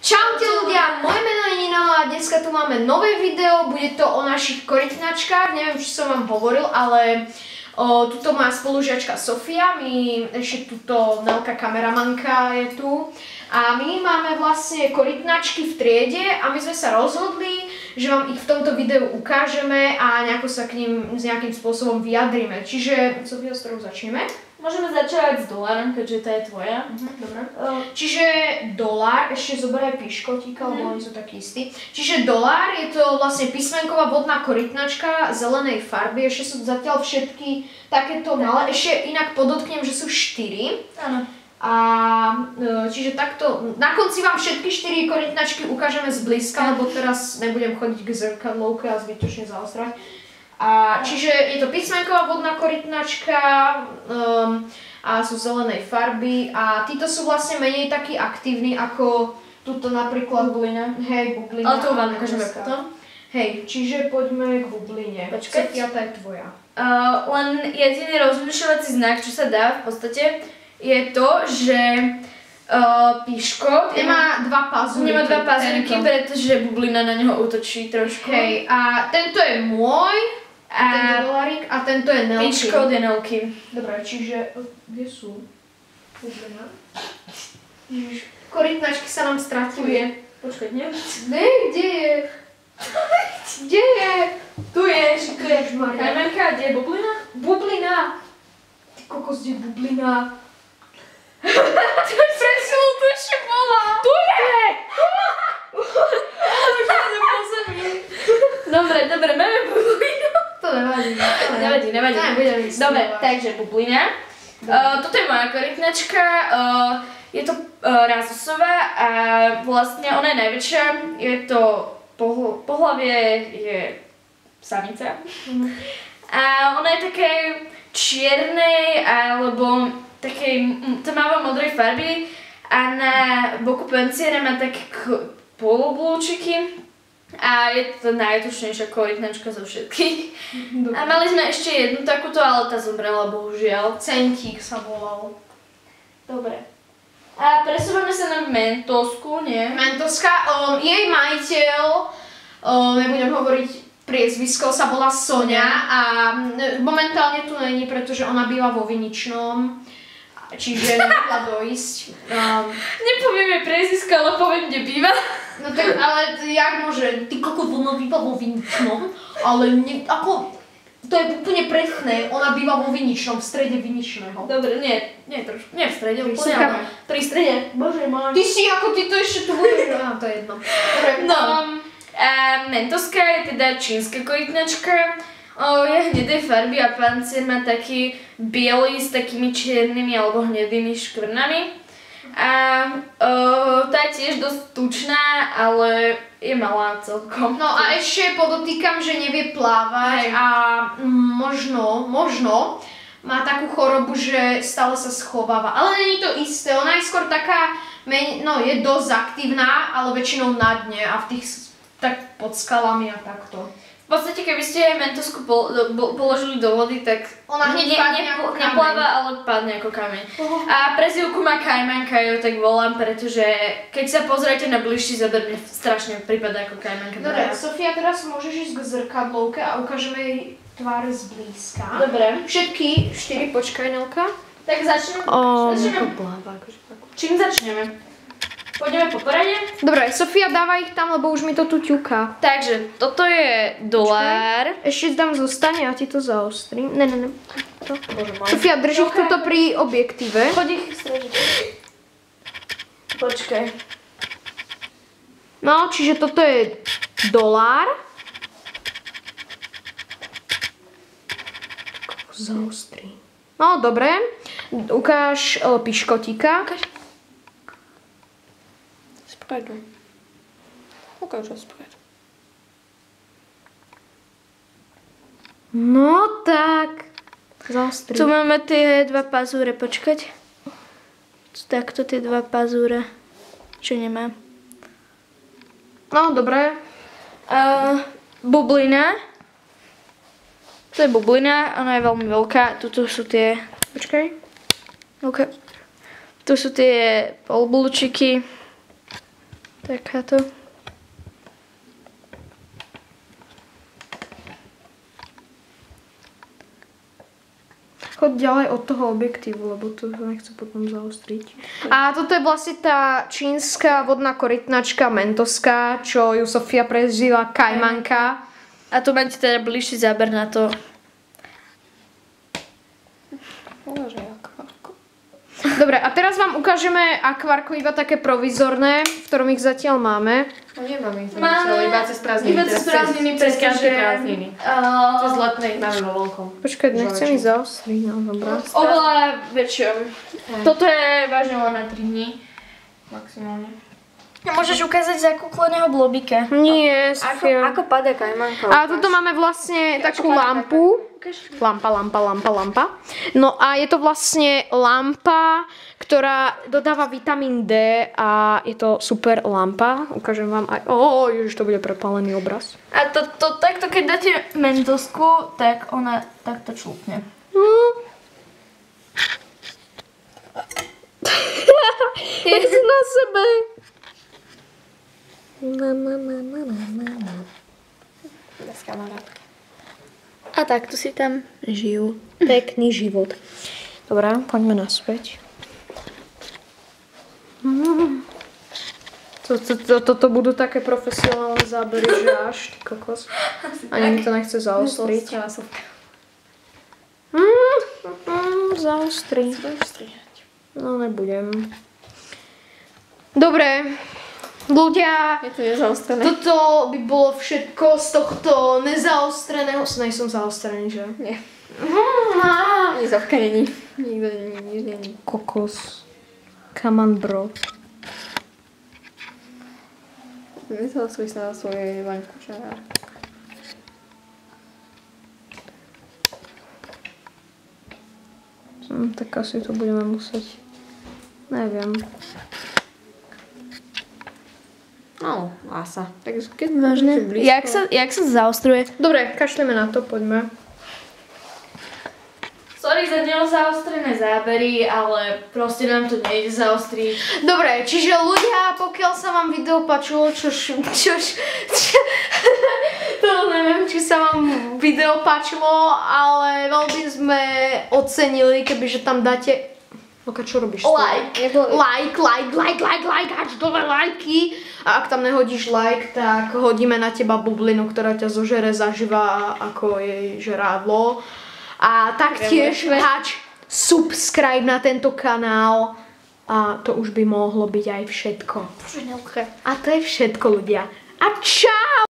Čaute ľudia, moje meno je Nina a dneska tu máme nové video, bude to o našich korytnačkách, neviem, či som vám hovoril, ale tuto moja spolužiačka Sofia, ešte tuto Nelka kameramanka je tu a my máme vlastne korytnačky v triede a my sme sa rozhodli, že vám ich v tomto videu ukážeme a nejako sa k ním s nejakým spôsobom vyjadrime. Čiže, Sofia, s ktorou začneme? Môžeme začať s dolárom, keďže tá je tvoja. Dobre. Čiže dolár, ešte zoberaj piškotíka, lebo oni sú takí istí. Čiže dolár je to vlastne písmenková vodná korytnačka zelenej farby. Ešte sú zatiaľ všetky takéto malé. Ešte inak podotknem, že sú 4. Áno. A čiže takto, na konci vám všetky 4 korytnačky ukážeme zblízka, lebo teraz nebudem chodiť k zrkadlovke a zbytočne zaostrať. A čiže je to písmenková vodná korytnačka a sú zelenej farby a títo sú vlastne menej takí aktívni ako tuto napríklad bublina. Hej, bublina. Ale to vám ukážeme potom. Hej, čiže poďme k bubline. Počkať. Sofia, tá je tvoja. Len jediný rozlišovací znak, čo sa dá v podstate, je to, že píško nemá dva pazúriky. Nemá dva pazúriky, pretože bublina na neho útočí trošku. Hej, a tento je môj. A tento dolárik a tento je Nelky. Píčko od Nelky. Dobre, čiže kde sú? Bublina. Ježiš, korytnačky sa nám stratili. Počkaj, nie? Kde je? Kde je? Tu je, Kajmenka, kde je bublina? Bublina. Ty kokos, kde je bublina? Prečo tu ešte bola? Tu je! Dobre, máme bublinu. To nevadí. Nevadí. Dobre, takže bublina. Toto je moja korytnačka. Je to rázosová a vlastne ona je najväčšia. Je to pohlavie je samica. A ona je také čiernej alebo takej tmavo-modrej farby a na boku panciera má také poloblúčiky. A je to najtučnejšia korytnačka zo všetkých. Dobre. A mali sme ešte jednu takúto, ale tá zomrela bohužiaľ. Centík sa volal. Dobre. A presúvame sa na Mentosku, nie? Mentoska, jej majiteľ, nebudem hovoriť priezvisko, sa volá Sonia a momentálne tu není, pretože ona býva vo Viničnom. Čiže nemohla dojsť. Nepoviem jej priezvisko, ale poviem, kde býva. No tak, ale jak môže, ty kokos, ona býva vo Viničnom, ale to je úplne presné, ona býva vo Viničnom, v strede Viničného. Dobre, nie trošku, nie v strede, úplne, ale pri strede. Bože môj. Ty to ešte tu budeš, to je jedno. Dobre, Mentoska je teda čínska korytnačka. Je hnedej farby a pancier má taký biely s takými čiernymi alebo hnedými škvrnami. A tá je tiež dosť tučná, ale je malá celkom. No a ešte podotýkam, že nevie plávať a možno má takú chorobu, že stále sa schováva. Ale není to isté, ona je skôr taká, je dosť aktívna, ale väčšinou na dne a v tých tak pod skalami a takto. V podstate, keby ste Mentosku položili do vody, tak ona hneď padne ako kameň. Nepláva, ale padne ako kameň. A prezývku má Kajmanka, ju tak volám, pretože keď sa pozriete na bližší záber, mne strašne prípada ako Kajmanka. Dobre, Sofia, teraz môžeš ísť k zrkadlovke a ukážeme jej tvár zblízka. Dobre. Všetky 4, počkaj, Nelka. Tak začneme. Čím začneme? Pôjdeme po porade? Dobre, Sofia, dáva ich tam, lebo už mi to tu ťuká. Takže, toto je dolár. Ešte tam zostane a ti to zaostrím. Ne. Bože môj. Sofia, drž ich toto pri objektíve. Choď ich stražiť. Počkaj. No, čiže toto je dolár. Zaostrím. No, dobre. Ukáž piškotíka. Ukáž rozpovedu. No tak. Zaostrím. Tu máme tie dva pazúre, počkať. Takto tie dva pazúre. Čo nemá. No, dobre. Bublina. To je bublina, ona je veľmi veľká. Tuto sú tie... Počkaj. OK. Tu sú tie polbulčiky. Takáto. Chod ďalej od toho objektívu, lebo to nechce potom zaostriť. A toto je vlastne tá čínska vodná korytnačka mentoská, čo ju Sofia prezýva kajmanka. A tu máte teda bližší záber na to. Dobre, a teraz vám ukážeme akvárko iba také provizorné, v ktorom ich zatiaľ máme. No nemáme ich zatiaľ, iba cez prázdniny. Iba cez prázdniny, cez každé prázdniny. Cez letné ich máme vo veľkom. Počkaj, nechcem ich zaostriť, no dobrá. Oveľa väčšom. Toto je vážne len na 3 dní. Maximálne. Môžeš ukázať zakúkleného blobika. Nie, Sofia. Ako padá kajmanka? A tuto máme vlastne takú lampu. Lampa. No a je to vlastne lampa, ktorá dodáva vitamín D a je to super lampa. Ukážem vám aj... Ježiš, to bude prepálený obraz. A to takto, keď dáte mentosku, tak ona takto člupne. Je na sebe. Bez kamarátky. A takto si tam žijú. Pekný život. Dobre, poďme naspäť. Toto budú také profesionálne zábery, že až ty kokos. Ani mi to nechce zaostriť. Zaostriť. No nebudem. Dobre. Ľudia, Je to nezaostrené. toto by bolo všetko z tohto nezaostreného... Nejsom zaostrený, že? Nie. Nizovka není. Nikto není, nič není. Kokos. Come on, bro. Nezaostruj sa na svojej vaňku, čarár. Tak asi to budeme musieť. Neviem. No, lása. Tak keď Vážne? blízko... Jak sa zaostruje? Dobre, kašleme na to, poďme. Sorry za nezaostrené zábery, ale proste nám to nejde zaostriť. Dobre, čiže ľudia, pokiaľ sa vám video páčilo, to neviem, či sa vám video páčilo, ale veľmi sme ocenili, kebyže tam dáte... Luka, čo robíš? Like, až dole lajky. A ak tam nehodíš like, tak hodíme na teba bublinu, ktorá ťa zožere zaživa ako jej žrádlo. A taktiež háč subscribe na tento kanál. A to už by mohlo byť aj všetko. A to je všetko, ľudia. A čau!